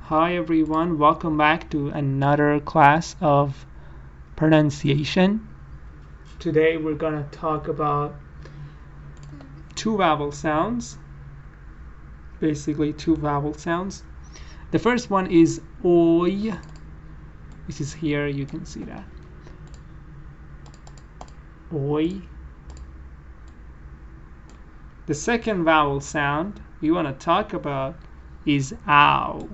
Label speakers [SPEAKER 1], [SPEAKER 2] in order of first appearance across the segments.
[SPEAKER 1] Hi everyone, welcome back to another class of pronunciation. Today we're gonna talk about two vowel sounds. Basically two vowel sounds. The first one is oi. This is here, you can see that. Oi. The second vowel sound we want to talk about is ow.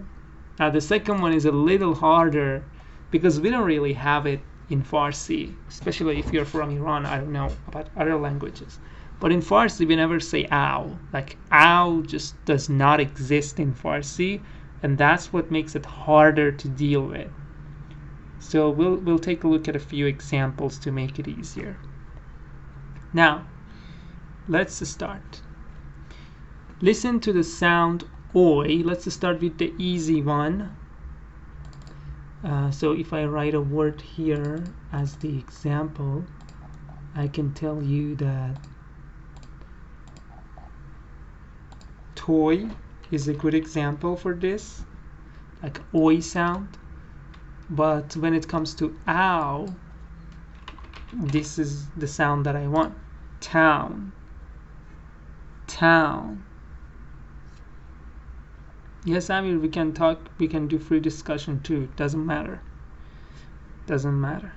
[SPEAKER 1] Now the second one is a little harder because we don't really have it in Farsi, especially if you're from Iran. I don't know about other languages, but in Farsi we never say ow. Like ow just does not exist in Farsi, and that's what makes it harder to deal with. So we'll take a look at a few examples to make it easier. Now let's start. Listen to the sound oi. Let's start with the easy one. So if I write a word here as the example, I can tell you that toy is a good example for this, like oi sound. But when it comes to ow, this is the sound that I want. Town. Town. Yes, Amir, we can talk, we can do free discussion too. Doesn't matter. Doesn't matter.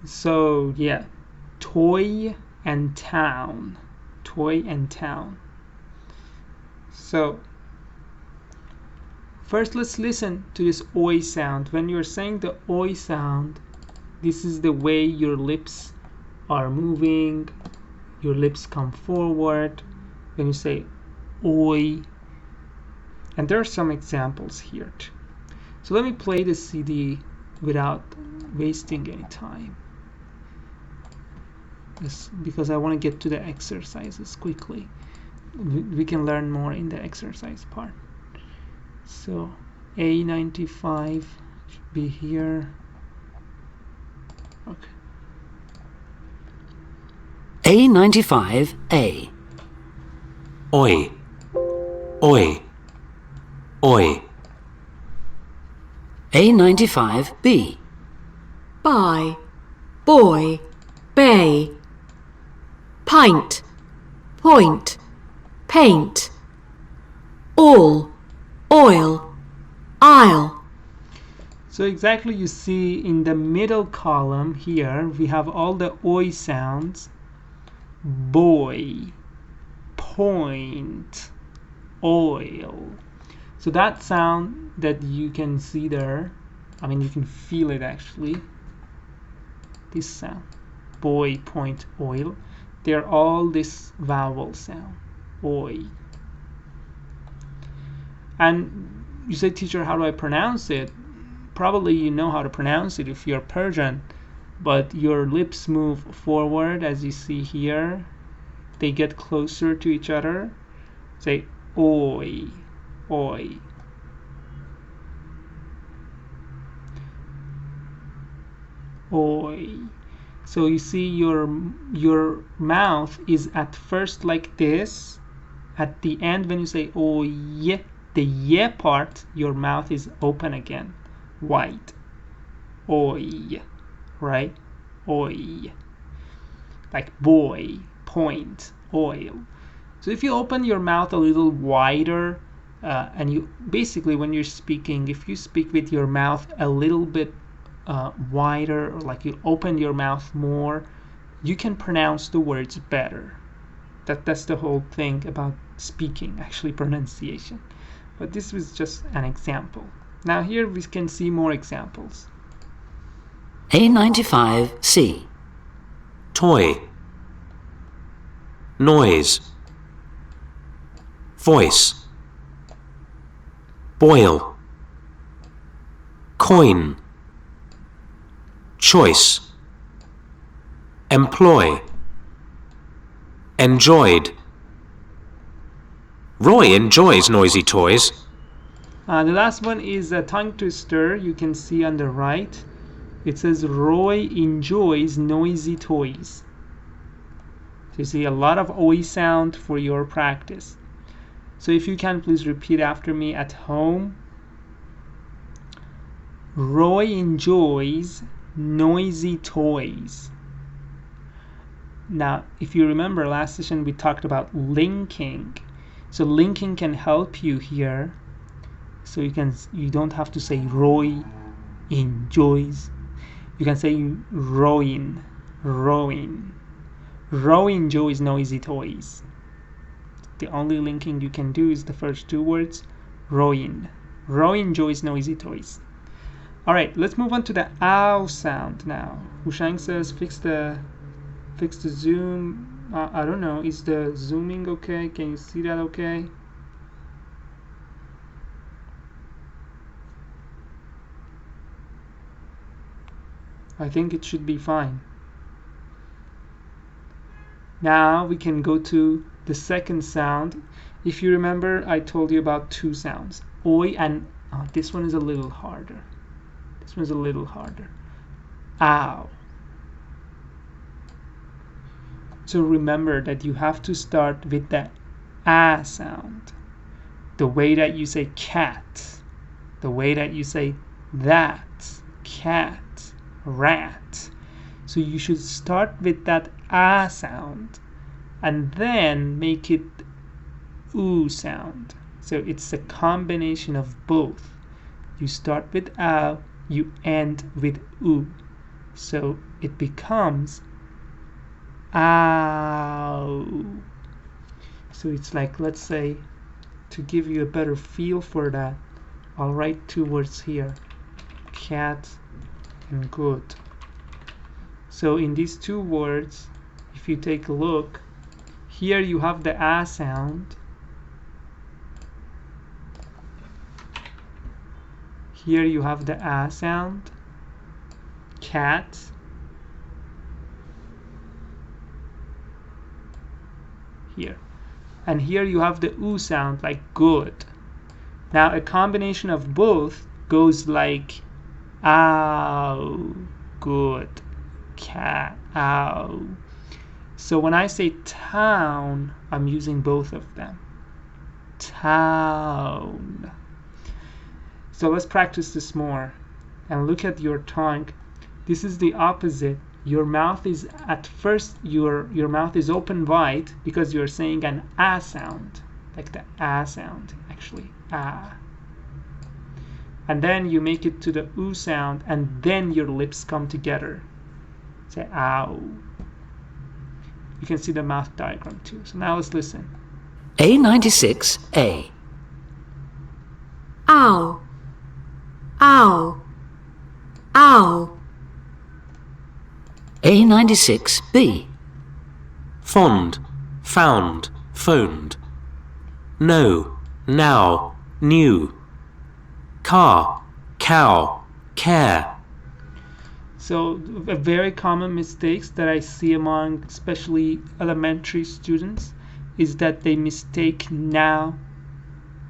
[SPEAKER 1] So, yeah. Toy and town. Toy and town. So, first let's listen to this oi sound. When you're saying the oi sound, this is the way your lips are moving. Your lips come forward when you say oi. And there are some examples here too. So let me play the CD without wasting any time. Because I want to get to the exercises quickly. We can learn more in the exercise part. So A95 should be here. Okay.
[SPEAKER 2] A95A. Oi. Oi. Oi. A95B.
[SPEAKER 3] Buy, boy, bay. Pint, point, paint. All, oil, aisle.
[SPEAKER 1] So exactly, you see in the middle column here we have all the oi sounds. Boy, point, oil. So that sound that you can see there, I mean you can feel it actually, this sound, boy, point, oil, they're all this vowel sound, oi. And you say, teacher, how do I pronounce it? Probably you know how to pronounce it if you're Persian, but your lips move forward as you see here. They get closer to each other. Say oi, oi. Oi. So you see your mouth is at first like this. At the end when you say oi, the ye part, your mouth is open again, wide. Oi, right? Oi. Like boy, point, oil. So if you open your mouth a little wider, and you basically when you're speaking, if you speak with your mouth a little bit wider, or like you open your mouth more, you can pronounce the words better. That's the whole thing about speaking, actually pronunciation. But this was just an example. Now here we can see more examples.
[SPEAKER 2] A95C. Toy. Noise. Voice. Boil. Coin. Choice. Employ. Enjoyed. Roy enjoys noisy toys.
[SPEAKER 1] The last one is a tongue twister. You can see on the right. It says Roy enjoys noisy toys. So you see a lot of oi sound for your practice. So if you can please repeat after me at home. Roy enjoys noisy toys. Now, if you remember last session, we talked about linking. So linking can help you here. So you don't have to say Roy enjoys. You can say Roy enjoys noisy toys. The only linking you can do is the first two words, Roy enjoys noisy toys. All right, let's move on to the ow sound now. Hushang says fix the zoom. I don't know, is the zooming okay? Can you see that okay? I think it should be fine. Now we can go to the second sound. If you remember, I told you about two sounds, oi and this one is a little harder. Ow. So remember that you have to start with the ah sound. The way that you say cat, the way that you say that, cat, rat. So you should start with that ah sound and then make it oo sound. So it's a combination of both. You start with ow, you end with oo. So it becomes ow. So it's like, let's say, to give you a better feel for that, I'll write two words here, cat and good. So in these two words, if you take a look, here you have the ah sound. Here you have the ah sound, cat. Here. And here you have the oo sound, like good. Now a combination of both goes like ow, good, cat, ow. So when I say town, I'm using both of them. Town. So let's practice this more. And look at your tongue. This is the opposite. Your mouth is at first, your mouth is open wide because you're saying an ah sound. Like the ah sound, actually. Ah. And then you make it to the oo sound, and then your lips come together. Say ow. You can see the mouth diagram too. So now let's listen.
[SPEAKER 2] A96A.
[SPEAKER 3] Ow, ow, ow.
[SPEAKER 2] A96B. Fond, found, phoned. No, now, new. Car, cow, care.
[SPEAKER 1] So a very common mistakes that I see among especially elementary students is that they mistake now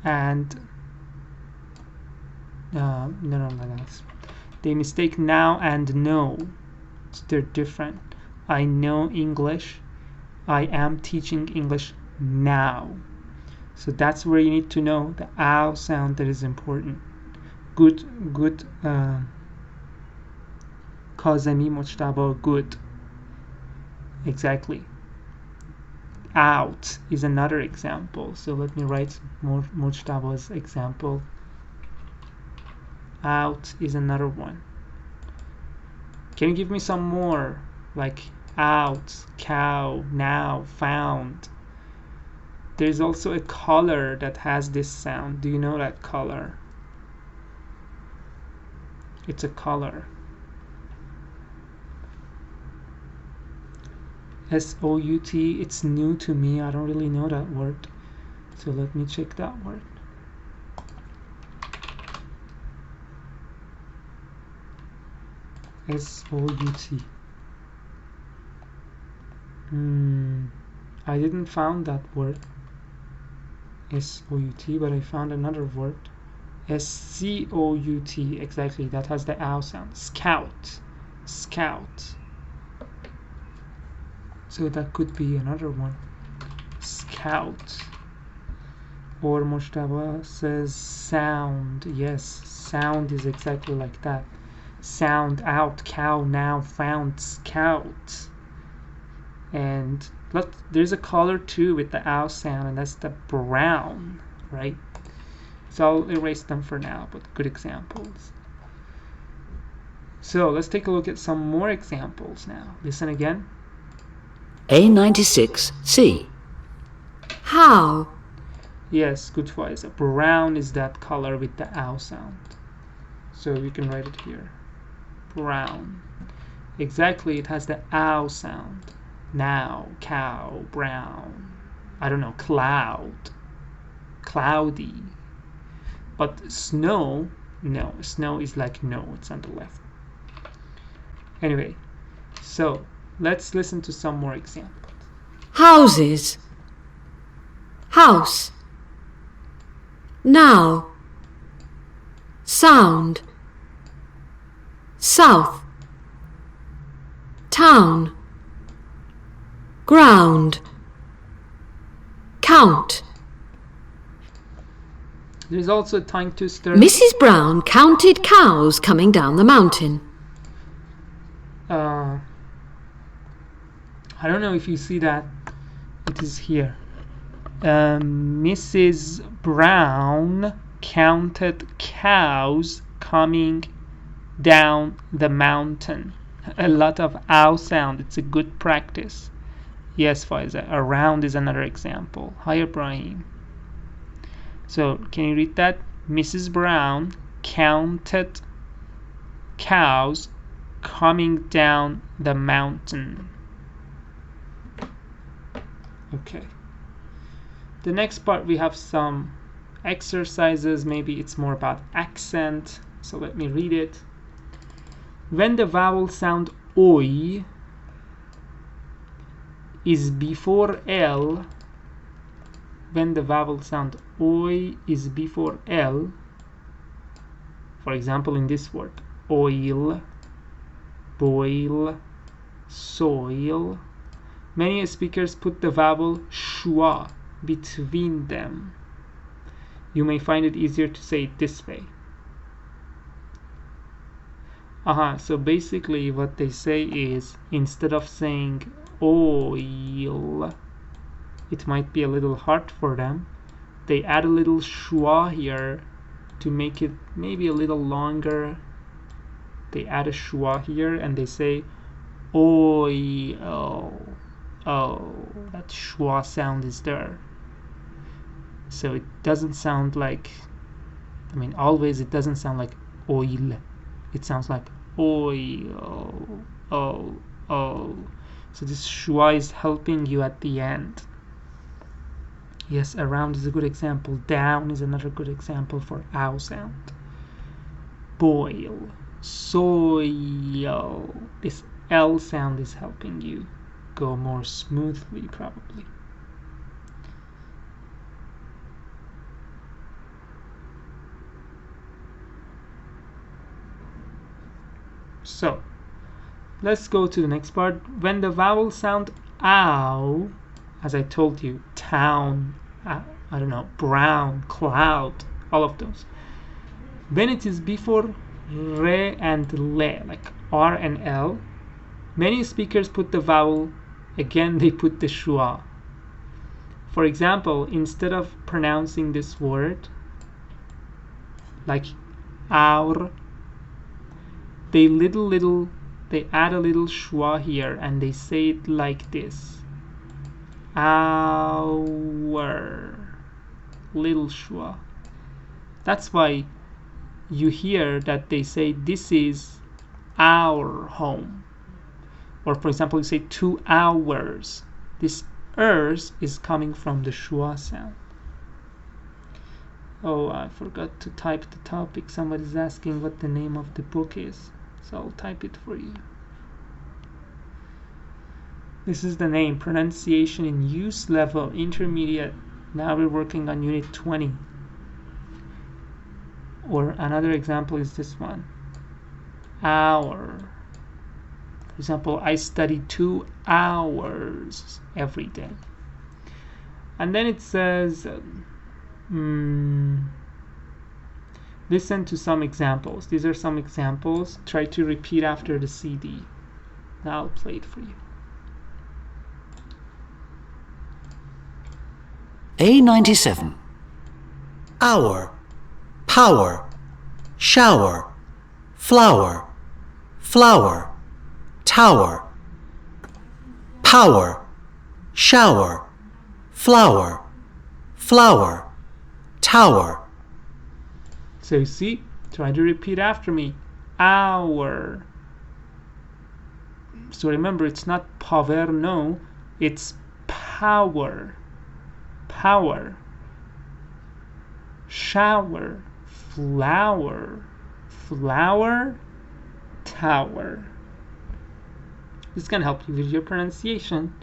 [SPEAKER 1] and no. They mistake now and no. They're different. I know English. I am teaching English now. So that's where you need to know the ow sound that is important. Good Kazemi Mojtaba, good. Exactly. Out is another example. So let me write more Mojtaba's example. Out is another one. Can you give me some more? Like out, cow, now, found. There's also a color that has this sound. Do you know that color? It's a color. S-O-U-T, it's new to me. I don't really know that word. So let me check that word. S-O-U-T. I didn't found that word. S-O-U-T, but I found another word. S-C-O-U-T, exactly. That has the ow sound. Scout. Scout. So that could be another one. Scout. Or Mojtaba says sound. Yes, sound is exactly like that. Sound out, cow, now, found, scout. And look, there's a color too with the ow sound, and that's the brown, right? So I'll erase them for now, but good examples. So let's take a look at some more examples now. Listen again.
[SPEAKER 2] A96C.
[SPEAKER 3] how,
[SPEAKER 1] Yes, good twice. Brown is that color with the ow sound. So we can write it here. Brown. Exactly, it has the ow sound. Now, cow, brown. I don't know, cloud. Cloudy. But snow, no. Snow is like no, it's on the left. Anyway, so let's listen to some more examples.
[SPEAKER 3] houses, house, now, sound, south, town, ground, count.
[SPEAKER 1] There's also a tongue twister.
[SPEAKER 3] Mrs. Brown counted cows coming down the mountain.
[SPEAKER 1] I don't know if you see that. It is here. Mrs. Brown counted cows coming down the mountain. A lot of ow sound. It's a good practice. Yes, Faiza. Around is another example. Hi, Ibrahim. So, can you read that? Mrs. Brown counted cows coming down the mountain. Okay. The next part we have some exercises. Maybe it's more about accent. So let me read it. When the vowel sound oi is before L, when the vowel sound oi is before L, for example in this word, oil, boil, soil, many speakers put the vowel schwa between them. You may find it easier to say it this way. So basically what they say is, instead of saying oil, it might be a little hard for them. They add a little schwa here to make it maybe a little longer. They add a schwa here and they say oil. Oh, that schwa sound is there. So it doesn't sound like, always it doesn't sound like oil. It sounds like oil. Oh. So this schwa is helping you at the end. Yes, around is a good example. Down is another good example for ow sound. Boil, soil. This L sound is helping you go more smoothly, probably. So, let's go to the next part. When the vowel sound ow, as I told you, town, I don't know, brown, cloud, all of those. When it is before re and le, like R and L, many speakers put the vowel, again they put the schwa. For example, instead of pronouncing this word like our, they add a little schwa here and they say it like this. Our, little schwa. That's why you hear that they say this is our home. Or for example, you say 2 hours. This ers is coming from the schwa sound. Oh, I forgot to type the topic. Somebody's asking what the name of the book is. So I'll type it for you. This is the name, Pronunciation in Use Level, Intermediate. Now we're working on Unit 20. Or another example is this one. Hour. For example, I study 2 hours every day. And then it says, Listen to some examples. These are some examples. Try to repeat after the CD. Now I'll play it for you.
[SPEAKER 4] A97. Hour, power, shower, flower, flower, tower. Power, shower, flower, flower, tower.
[SPEAKER 1] So you see, try to repeat after me. Hour. So remember, it's not power, no, it's power. Power. Shower. Flower. Flower. Tower. This can help you with your pronunciation.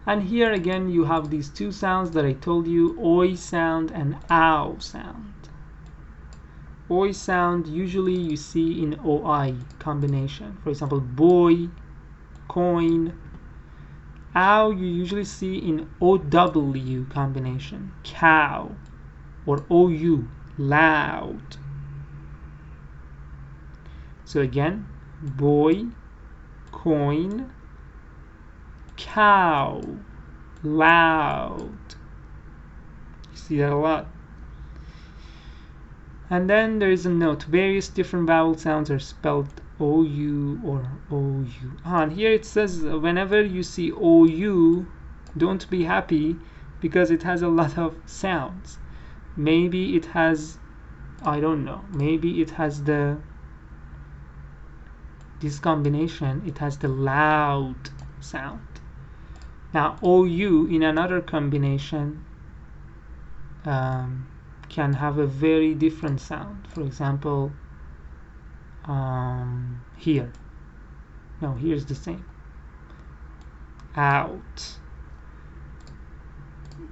[SPEAKER 1] And here again you have these two sounds that I told you, oi sound and ow sound. Oi sound usually you see in oi combination. For example, boy, coin. Ow you usually see in ow combination. Cow or ou, loud. So again, boy, coin, cow, loud. You see that a lot. And then there is a note. Various different vowel sounds are spelled OU or OU. And here it says whenever you see OU, don't be happy because it has a lot of sounds. Maybe it has, I don't know, maybe it has this combination, it has the loud sound. Now OU in another combination can have a very different sound. For example, here. No, here's the same. Out.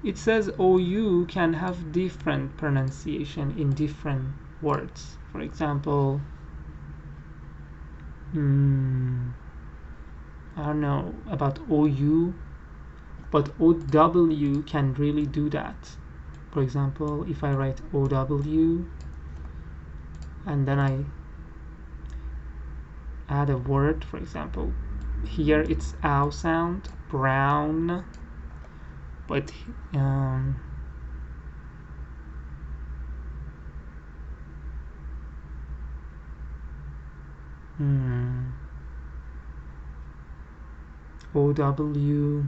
[SPEAKER 1] It says OU can have different pronunciation in different words. For example, I don't know about OU, but OW can really do that. For example, if I write OW and then I add a word, for example, here it's ow sound, brown, but OW,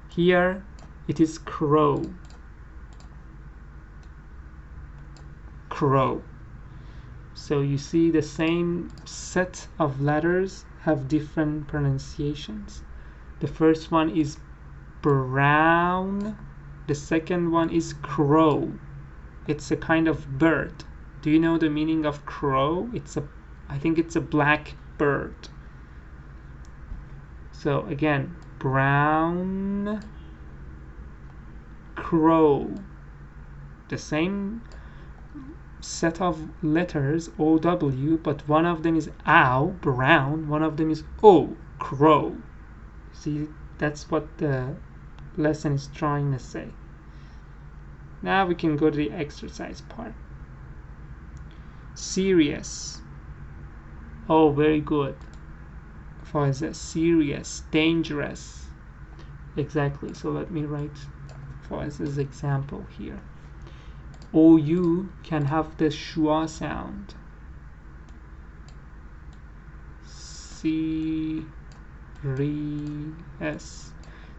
[SPEAKER 1] here it is crow, crow. So you see the same set of letters have different pronunciations. The first one is brown, the second one is crow. It's a kind of bird. Do you know the meaning of crow? I think it's a black bird. So again, brown, crow. The same set of letters, OW, but one of them is ow, brown, one of them is O, crow. See, that's what the lesson is trying to say. Now we can go to the exercise part. Serious. Oh, very good. For a serious, dangerous. Exactly. So let me write for as this example here. OU can have the schwa sound. Serious.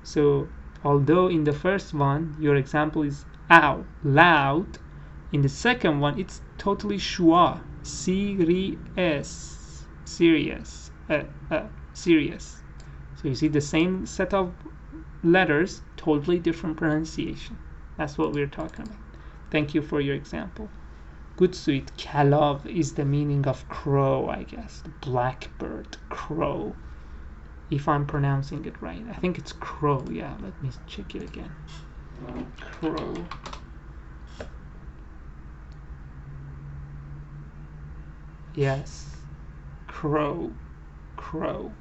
[SPEAKER 1] So although in the first one your example is ow, loud, in the second one it's totally schwa. Serious. Serious. Serious. So you see the same set of letters, totally different pronunciation. That's what we're talking about. Thank you for your example. Good, sweet. Kalav is the meaning of crow, I guess. The blackbird, crow. If I'm pronouncing it right. I think it's crow. Yeah, let me check it again. Crow. Yes. Crow. Crow.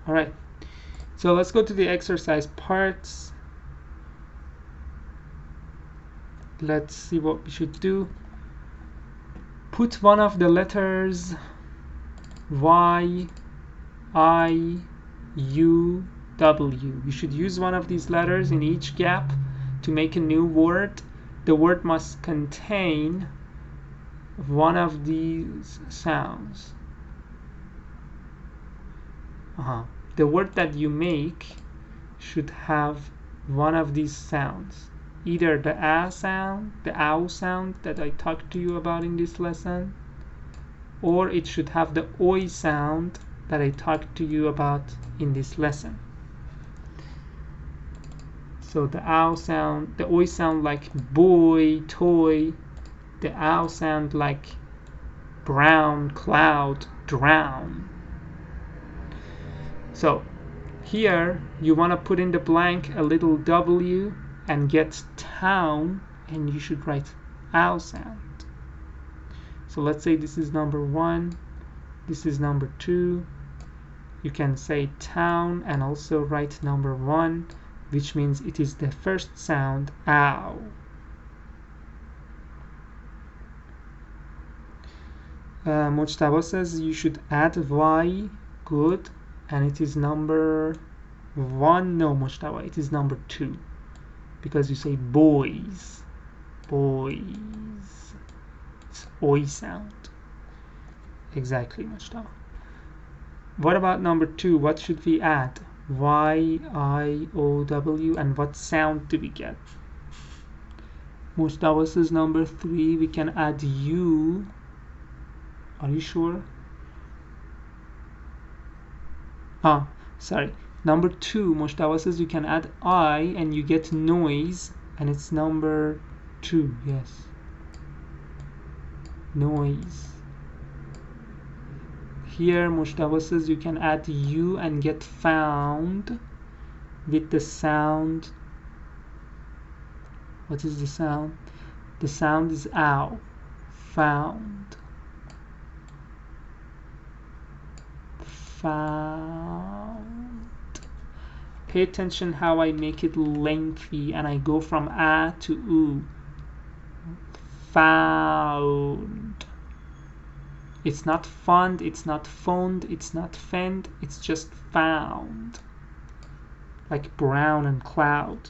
[SPEAKER 1] Alright. So let's go to the exercise parts. let's see what we should do. Put one of the letters Y, I, U, W. You should use one of these letters in each gap to make a new word. The word must contain one of these sounds. The word that you make should have one of these sounds. Either the A sound, the ow sound that I talked to you about in this lesson, or it should have the oi sound that I talked to you about in this lesson. So the ow sound, the oi sound like boy, toy, the ow sound like brown, cloud, drown. So here you want to put in the blank a little W and get town, and you should write ow sound. So let's say this is number 1, this is number 2. You can say town and also write number 1, which means it is the first sound, ow. Mujtaba says you should add Y, good, and it is number 1. No, Mujtaba, it is number 2, because you say boys, boys. It's oi sound. Exactly, Mujtaba. What about number 2? What should we add? Y, I, O, W, and what sound do we get? Mujtaba says number 3, we can add U. Are you sure? Sorry. Number 2, Mujtaba says you can add I and you get noise, and it's number 2, yes. Noise. Here Mujtaba says you can add U and get found with the sound. What is the sound? The sound is ow. Found. Found. Pay attention how I make it lengthy and I go from a to u. Found. It's not fund, it's not phoned, it's not fend, it's just found. Like brown and cloud.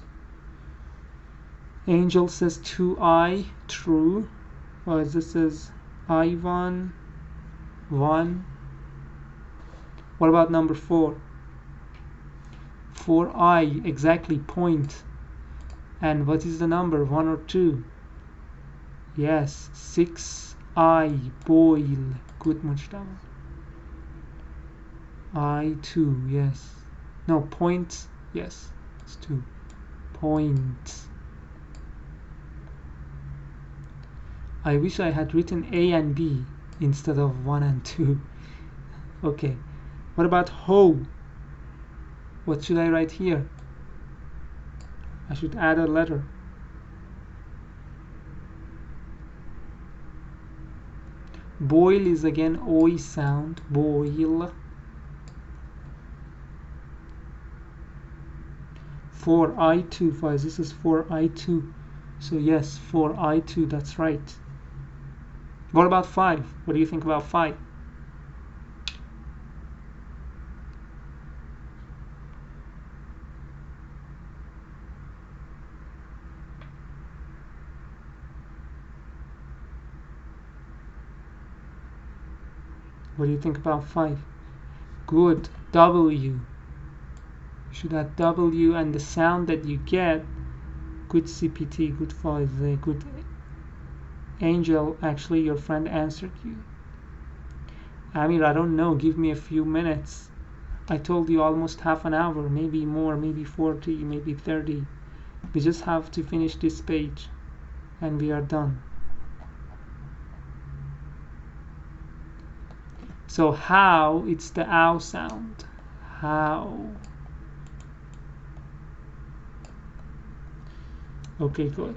[SPEAKER 1] Angel says 2I, true. Well, this is I1, 1. What about number 4? 4I, exactly, point. And what is the number, 1 or 2? Yes, 6I, boil. Good, Mujtaba. I2, yes. No, point, yes, it's 2. Point. I wish I had written A and B instead of 1 and 2. Okay. What about ho? What should I write here? I should add a letter. Boil is again oi sound. Boil. 4I2. This is 4I2. So yes, 4I2. That's right. What about 5? What do you think about 5? What do you think about 5? Good. W. You should add W, and the sound that you get. Good CPT. Good 5. Good. Angel, actually your friend answered you. Amir, I don't know. Give me a few minutes. I told you almost half an hour. Maybe more. Maybe 40. Maybe 30. We just have to finish this page. And we are done. So how, it's the ow sound. How. Okay, good.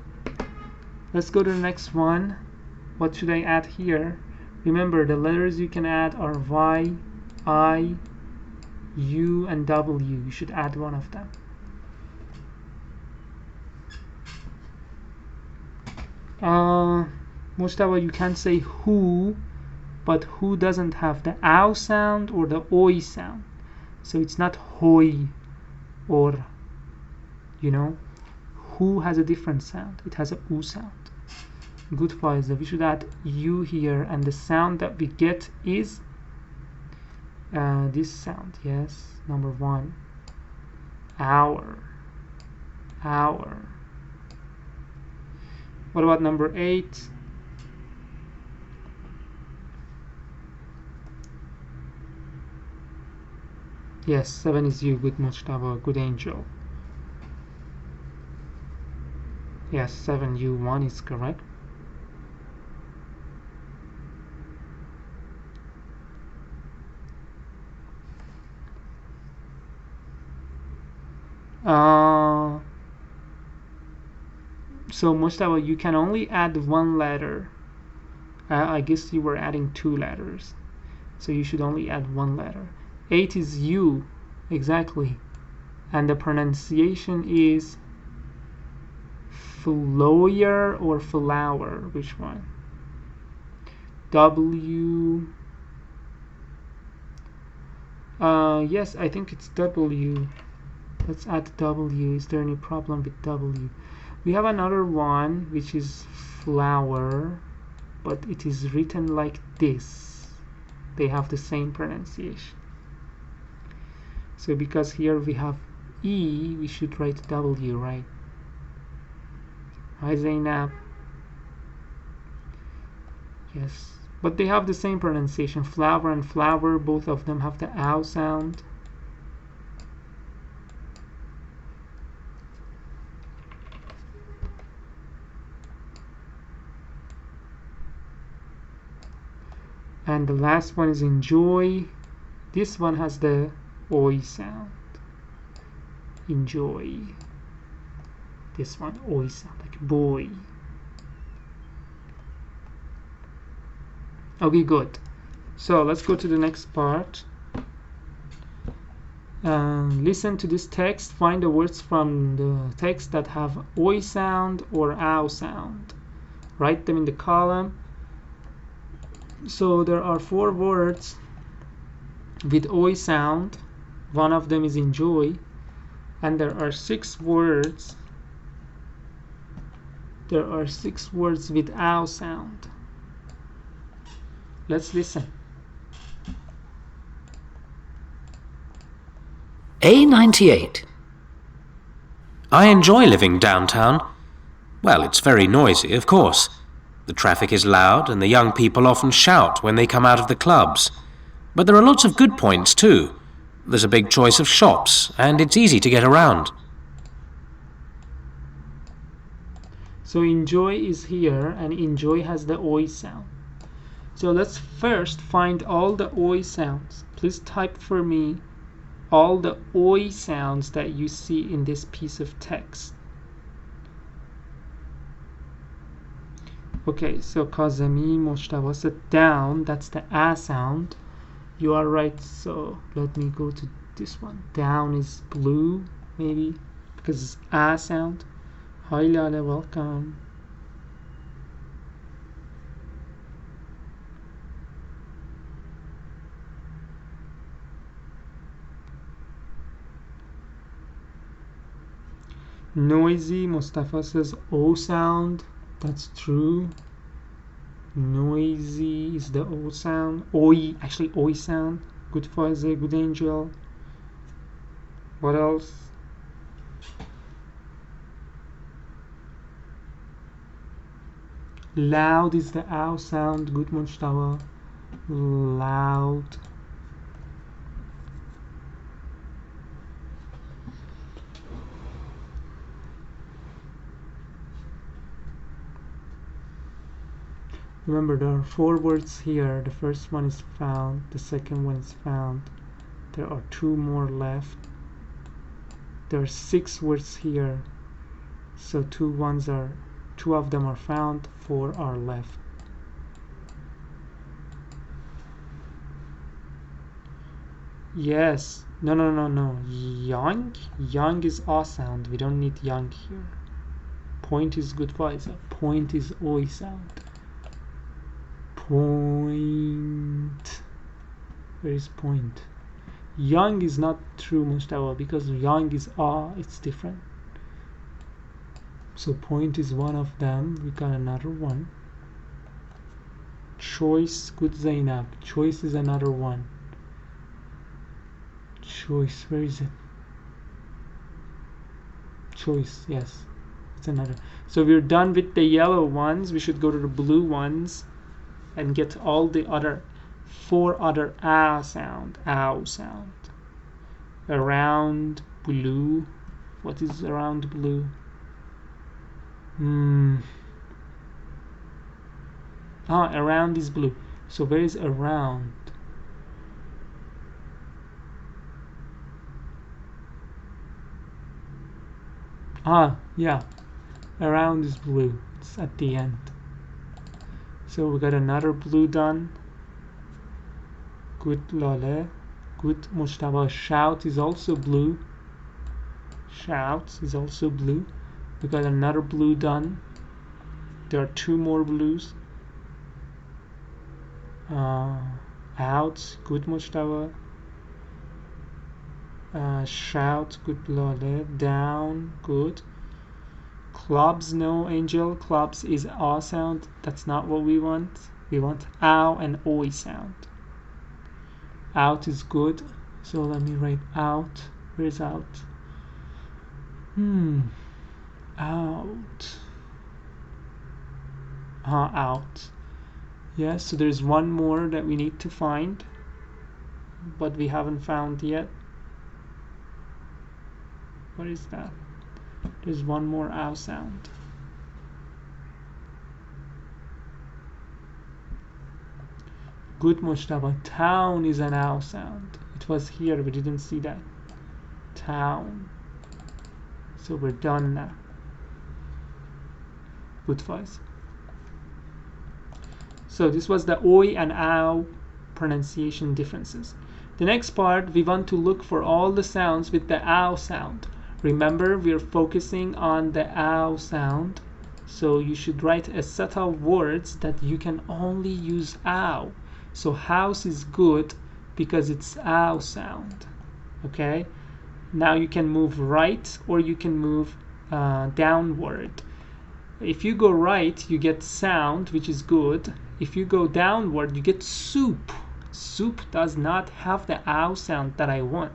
[SPEAKER 1] Let's go to the next one. What should I add here? Remember, the letters you can add are Y, I, U, and W. You should add one of them. Mustafa, you can say who, but who doesn't have the ow sound or the oi sound. So it's not hoi or, you know, who has a different sound. It has a u sound. Good, Faiza. We should add u here, and the sound that we get is this sound. Yes, number 1. Hour. Hour. What about number 8? Yes, 7 is you. Good, Mustafa. Good, Angel. Yes, 7 u 1 is correct. So Mustafa, you can only add 1 letter. I guess you were adding 2 letters, so you should only add 1 letter. 8 is U, exactly, and the pronunciation is flower or flower. Which one? W. Yes, I think it's W. Let's add W. Is there any problem with W? We have another one which is flower, but it is written like this. They have the same pronunciation. So because here we have E, we should write W, right? Hi Zainab. Yes, but they have the same pronunciation. Flower and flower, both of them have the ow sound. And the last one is enjoy. This one has the oi sound. Enjoy. This one oi sound, like boy. Okay, good. So let's go to the next part. Listen to this text. Find the words from the text that have oi sound or ow sound. Write them in the column. So there are 4 words with oi sound. One of them is enjoy, and there are 6 words. There are 6 words with ow sound. Let's listen.
[SPEAKER 4] A98.
[SPEAKER 2] I enjoy living downtown. Well, it's very noisy, of course. The traffic is loud and the young people often shout when they come out of the clubs. But there are lots of good points too. There's a big choice of shops and it's easy to get around.
[SPEAKER 1] So enjoy is here, and enjoy has the oi sound. So let's first find all the oi sounds. Please type for me all the oi sounds that you see in this piece of text. Okay, so Kazemi Mojtaba said down, that's the a sound. You are right, so let me go to this one. Down is blue, maybe, because it's a sound. Hi Lale, welcome. Noisy, Mustafa says O sound. That's true. Noisy is the O sound. Oi, actually oi sound. Good Faiza, good Angel. What else? Loud is the ow sound. Good Mustafa. Loud. Remember, there are 4 words here. The first one is found, the second one is found. There are 2 more left. There are 6 words here. So 2 of them are found, 4 are left. Yes. No. Young is a sound. We don't need young here. Point is good Faiza. Point is oi sound. Point. Where is point? Young is not true Mustafa because young is it's different. So point is one of them. We got another one. Choice, good Zainab. Choice is another one. Choice, where is it? Choice, yes. It's another. So we're done with the yellow ones. We should go to the blue ones and get all the other 4 other ow sound. Around blue. What is around blue? Around is blue. So where is around? Yeah. Around is blue. It's at the end. So we got another blue done. Good Lale. Good Mujtaba. Shout is also blue. Shout is also blue. We got another blue done. There are 2 more blues. Out, good Mujtaba. Shout, good Lale. Down, good. Clubs, no Angel. Clubs is ah sound. That's not what we want. We want ow and oi sound. Out is good. So let me write out. Where's out? Out. Out. Yes, so there's one more that we need to find, but we haven't found yet. What is that? There's one more ow sound. Good Mujtaba. Town is an ow sound. It was here, we didn't see that. Town. So we're done now. Good voice. So this was the oi and ow pronunciation differences. The next part, we want to look for all the sounds with the ow sound. Remember, we're focusing on the ow sound. So you should write a set of words that you can only use ow. So house is good because it's ow sound. Okay? Now you can move right or you can move downward. If you go right, you get sound, which is good. If you go downward, you get soup. Soup does not have the ow sound that I want.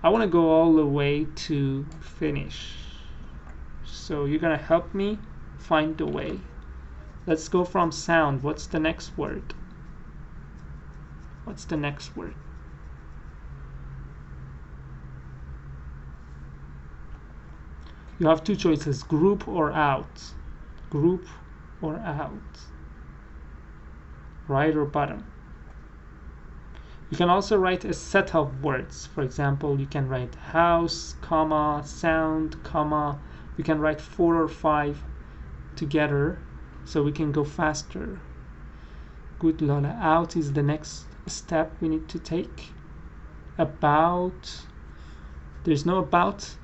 [SPEAKER 1] I want to go all the way to finish. So you're going to help me find the way. Let's go from sound. What's the next word? What's the next word? You have 2 choices, group or out. Group or out. Right or bottom. You can also write a set of words. For example, you can write house, comma, sound, comma. You can write 4 or 5 together so we can go faster. Good Lola. Out is the next step we need to take. About. There's no about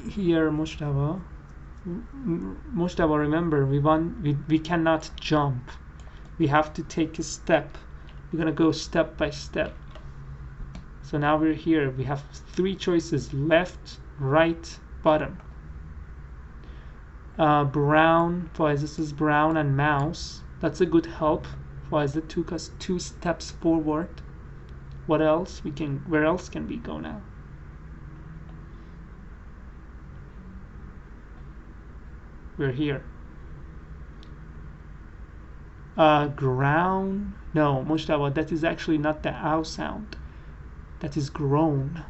[SPEAKER 1] here, Mujtaba. Mujtaba, remember, we cannot jump. We have to take a step. We're gonna go step by step. So now we're here. We have 3 choices: left, right, bottom. Brown, this is brown, and mouse. That's a good help. It took us 2 steps forward. What else? Where else can we go now? We're here. Ground. No, Mujtaba, that is actually not the ow sound. That is grown.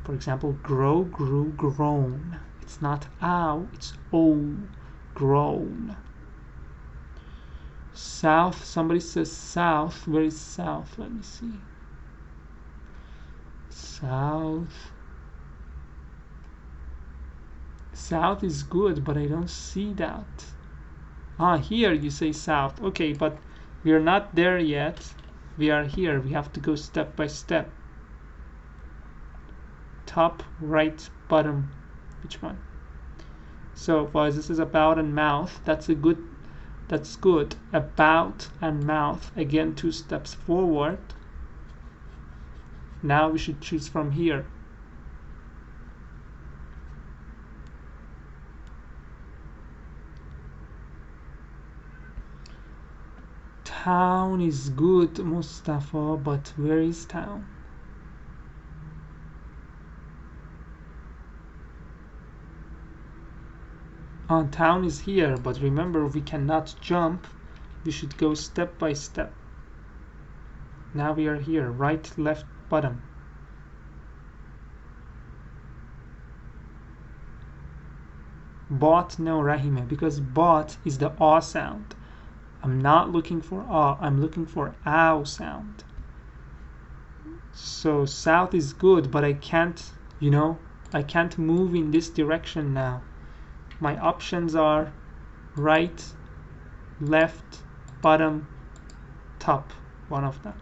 [SPEAKER 1] For example, grow, grew, grown. It's not ow, it's o. Grown. South. Somebody says south. Where is south? Let me see. South. South is good, but I don't see that. Here you say south. Okay, but we are not there yet. We are here. We have to go step by step. Top, right, bottom. Which one? So this is about and mouth. That's good. About and mouth. Again, 2 steps forward. Now we should choose from here. Town is good, Mustafa, but where is town? Town is here, but remember we cannot jump. We should go step by step. Now we are here, right, left, bottom. Bought, no, Rahime, because bought is the ah sound. I'm not looking for ah, I'm looking for ow sound. So south is good, but I can't, I can't move in this direction now. My options are right, left, bottom, top, one of them.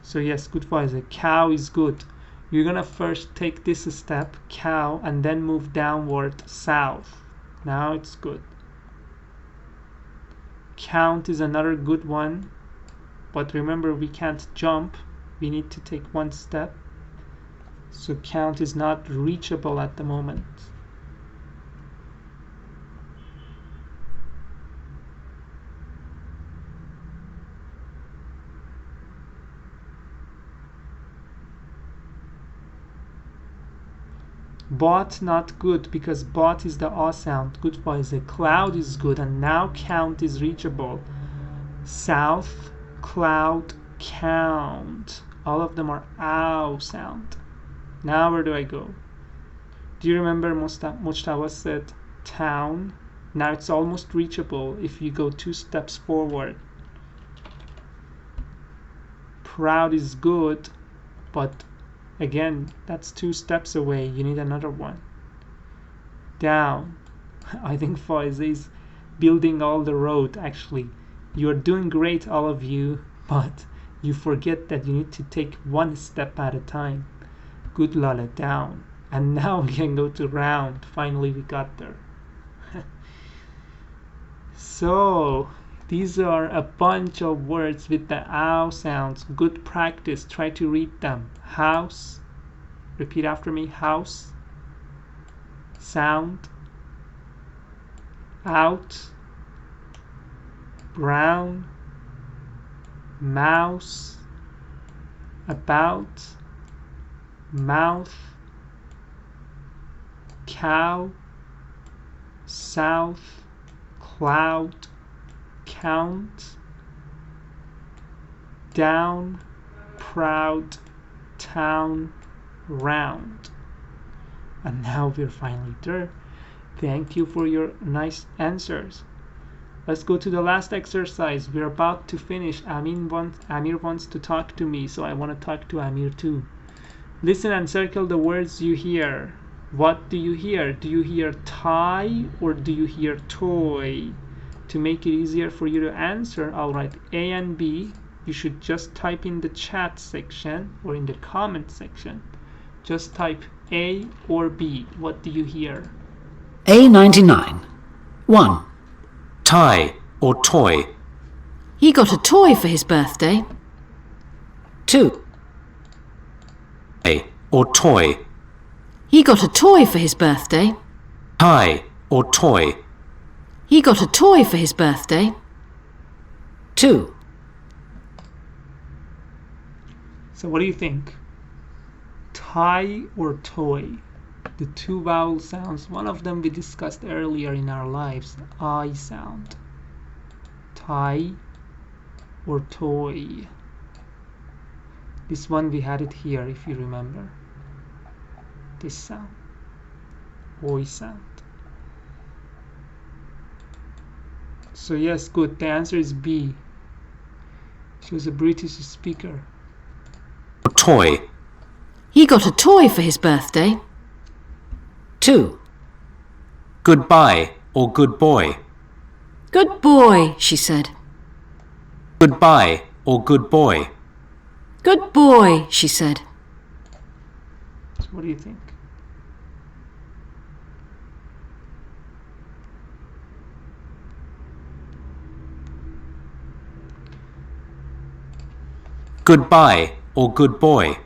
[SPEAKER 1] So yes, good voice. A cow is good. You're gonna first take this step, cow, and then move downward south. Now it's good. Count is another good one, but remember we can't jump. We need to take one step. So count is not reachable at the moment. Bought, not good, because bought is the ah sound. Good voice. A cloud is good, and now count is reachable. South, cloud, count. All of them are ow sound. Now where do I go? Do you remember Mujtaba said town? Now it's almost reachable if you go 2 steps forward. Proud is good, but again, that's 2 steps away. You need another one. Down. I think Faiz is building all the road, actually. You're doing great, all of you, but you forget that you need to take 1 step at a time. Good, Lala, down. And now we can go to round. Finally, we got there. So, these are a bunch of words with the ow sounds. Good practice. Try to read them. House. Repeat after me. House. Sound. Out. Brown. Mouse. About. Mouth. Cow. South. Cloud. Count. Down. Proud. Town. Round. And now we're finally there. Thank you for your nice answers. Let's go to the last exercise. We're about to finish. Amir wants to talk to me, so I want to talk to Amir too. Listen and circle the words you hear. What do you hear? Do you hear tie or do you hear toy? To make it easier for you to answer, I'll write A and B. You should just type in the chat section or in the comment section. Just type A or B. What do you hear?
[SPEAKER 4] A99. 1.
[SPEAKER 2] Tie or toy.
[SPEAKER 3] He got a toy for his birthday.
[SPEAKER 4] 2.
[SPEAKER 2] A or toy.
[SPEAKER 3] He got a toy for his birthday.
[SPEAKER 2] Tie or toy.
[SPEAKER 3] He got a toy for his birthday.
[SPEAKER 4] 2.
[SPEAKER 1] So what do you think? Tie or toy? The 2 vowel sounds. One of them we discussed earlier in our lives. I sound. Tie or toy? This one we had it here, if you remember. This sound. Oi sound. So yes, good. The answer is B. She was a British speaker.
[SPEAKER 2] Toy.
[SPEAKER 3] He got a toy for his birthday.
[SPEAKER 4] 2.
[SPEAKER 2] Goodbye or good boy.
[SPEAKER 3] Good boy, she said.
[SPEAKER 2] Goodbye or good boy.
[SPEAKER 3] Good boy, she said.
[SPEAKER 1] So what do you think?
[SPEAKER 2] Goodbye or good boy.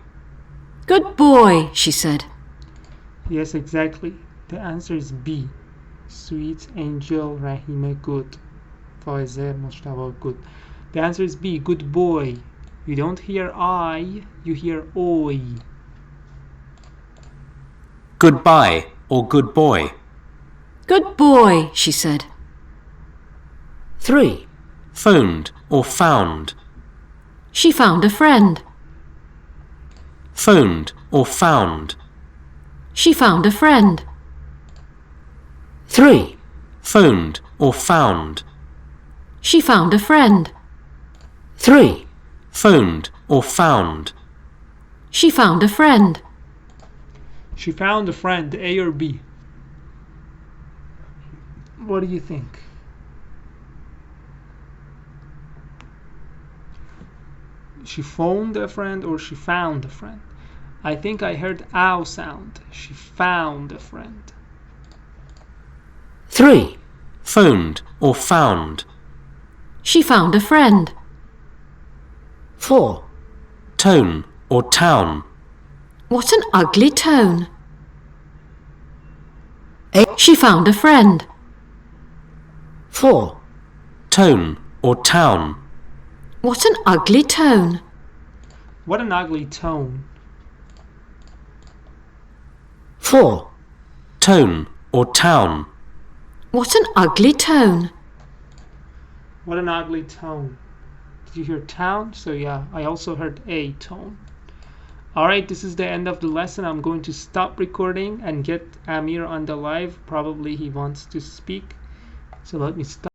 [SPEAKER 3] Good boy, she said.
[SPEAKER 1] Yes, exactly. The answer is B. Sweet angel Rahime good. Faize Mujtaba good. The answer is B. Good boy. You don't hear I, you hear oi.
[SPEAKER 2] Goodbye or good boy.
[SPEAKER 3] Good boy, she said.
[SPEAKER 4] 3.
[SPEAKER 2] Phoned or found.
[SPEAKER 3] She found a friend.
[SPEAKER 2] Phoned or found.
[SPEAKER 3] She found a friend.
[SPEAKER 4] 3.
[SPEAKER 2] Phoned or found.
[SPEAKER 3] She found a friend.
[SPEAKER 4] 3.
[SPEAKER 2] Phoned or found.
[SPEAKER 3] She found a friend.
[SPEAKER 1] She found a friend, A or B? What do you think? She phoned a friend or she found a friend? I think I heard ow sound. She found a friend.
[SPEAKER 4] 3.
[SPEAKER 2] Phoned or found.
[SPEAKER 3] She found a friend.
[SPEAKER 4] 4.
[SPEAKER 2] Tone or town.
[SPEAKER 3] What an ugly tone.
[SPEAKER 4] A.
[SPEAKER 3] She found a friend.
[SPEAKER 4] 4.
[SPEAKER 2] Tone or town.
[SPEAKER 3] What an ugly tone.
[SPEAKER 1] What an ugly tone.
[SPEAKER 4] 4.
[SPEAKER 2] Tone or town.
[SPEAKER 3] What an ugly tone.
[SPEAKER 1] What an ugly tone. Did you hear town? So yeah, I also heard a tone. Alright, this is the end of the lesson. I'm going to stop recording and get Amir on the live. Probably he wants to speak. So let me stop.